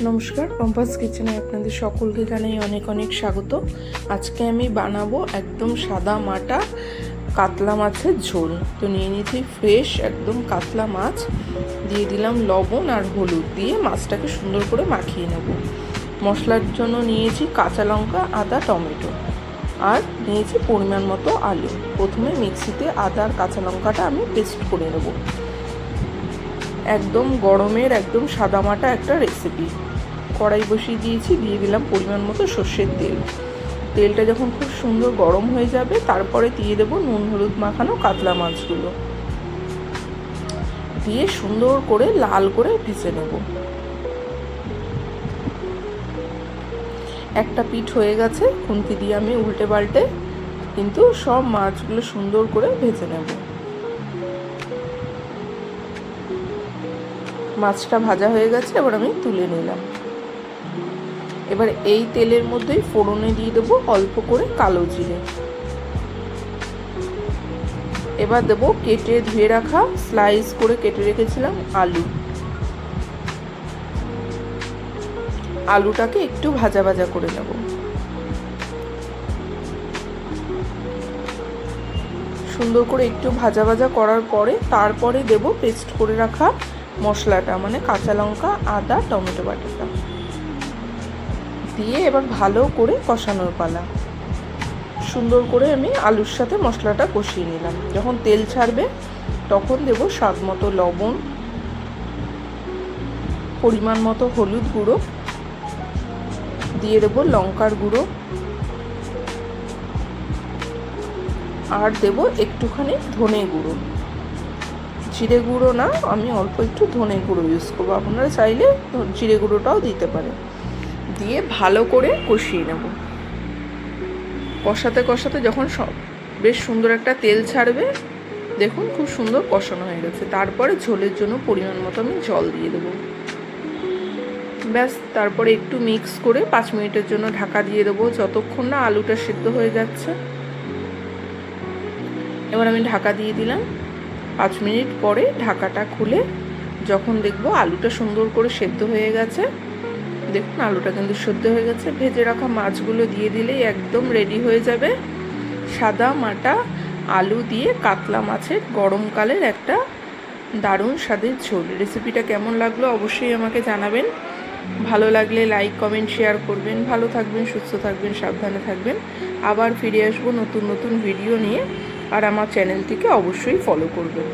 নমস্কার, পম্পাস কিচেনে আপনাদের সকলকে জানাই অনেক অনেক স্বাগত। আজকে আমি বানাবো একদম সাদা মাটা কাতলা মাছের ঝোল। তো নিয়ে নিয়েছি ফ্রেশ একদম কাতলা মাছ, দিয়ে দিলাম লবণ আর হলুদ, দিয়ে মাছটাকে সুন্দর করে মাখিয়ে নেব। মশলার জন্য নিয়েছি কাঁচা লঙ্কা, আদা, টমেটো, আর নিয়েছি পরিমাণ মতো আলু। প্রথমে মিক্সিতে আদা আর কাঁচা লঙ্কাটা আমি পেস্ট করে নেব। একদম গরমের একদম সাদামাটা একটা রেসিপি। কড়াই বসিয়ে দিয়েছি, দিয়ে দিলাম পরিমাণ মতো সর্ষের তেল। তেলটা যখন খুব সুন্দর গরম হয়ে যাবে, তারপরে দিয়ে দেবো নুন হলুদ মাখানো কাতলা মাছগুলো, দিয়ে সুন্দর করে লাল করে ভেজে নেব। একটা পিঠ হয়ে গেছে, খুন্তি দিয়ে আমি উল্টে পাল্টে কিন্তু সব মাছগুলো সুন্দর করে ভেজে নেব। মাছটা ভাজা হয়ে গেছে, এবার আমি তুলে নিলাম। এবার এই তেলের মধ্যেই ফোড়নে দিয়ে দেবো অল্প করে কালো জিরে। এবার দেবো কেটে ধুয়ে রাখা স্লাইস করে কেটে রেখেছিলাম আলুটাকে একটু ভাজা ভাজা করে নেব। সুন্দর করে একটু ভাজা ভাজা করার পরে তারপরে দেব পেস্ট করে রাখা মশলাটা, মানে কাঁচা লঙ্কা, আদা, টমেটো বাটাটা দিয়ে এবার ভালো করে কষানোর পালা। সুন্দর করে আমি আলুর সাথে মশলাটা কষিয়ে নিলাম। যখন তেল ছাড়বে তখন দেব স্বাদ মতো লবণ, পরিমাণ মতো হলুদ গুঁড়ো, দিয়ে দেবো লঙ্কার গুঁড়ো, আর দেব একটুখানি ধনে গুঁড়ো। জিরে গুঁড়ো না, আমি অল্প একটু ধনে গুঁড়ো ইউজ করবো, আপনারা চাইলে জিরে গুঁড়োটাও দিতে পারেন। দিয়ে ভালো করে কষিয়ে নেব। কষাতে কষাতে যখন বেশ সুন্দর একটা তেল ছাড়বে, দেখুন খুব সুন্দর কষানো হয়ে গেছে। তারপরে ঝোলের জন্য পরিমাণ মতো আমি জল দিয়ে দেবো। ব্যাস, তারপরে একটু মিক্স করে 5 মিনিটের জন্য ঢাকা দিয়ে দেবো, যতক্ষণ না আলুটা সিদ্ধ হয়ে যাচ্ছে। এবার আমি ঢাকা দিয়ে দিলাম। 5 মিনিট পরে ঢাকাটা খুলে যখন দেখবো আলুটা সুন্দর করে সেদ্ধ হয়ে গেছে, দেখুন আলুটা কিন্তু সেদ্ধ হয়ে গেছে, ভেজে রাখা মাছগুলো দিয়ে দিলেই একদম রেডি হয়ে যাবে সাদা মাটা আলু দিয়ে কাতলা মাছের গরমকালের একটা দারুণ স্বাদের ঝোল। রেসিপিটা কেমন লাগলো অবশ্যই আমাকে জানাবেন। ভালো লাগলে লাইক, কমেন্ট, শেয়ার করবেন। ভালো থাকবেন, সুস্থ থাকবেন, সাবধানে থাকবেন। আবার ফিরে আসবো নতুন নতুন ভিডিও নিয়ে, আর আমার চ্যানেলটিকে অবশ্যই ফলো করবেন।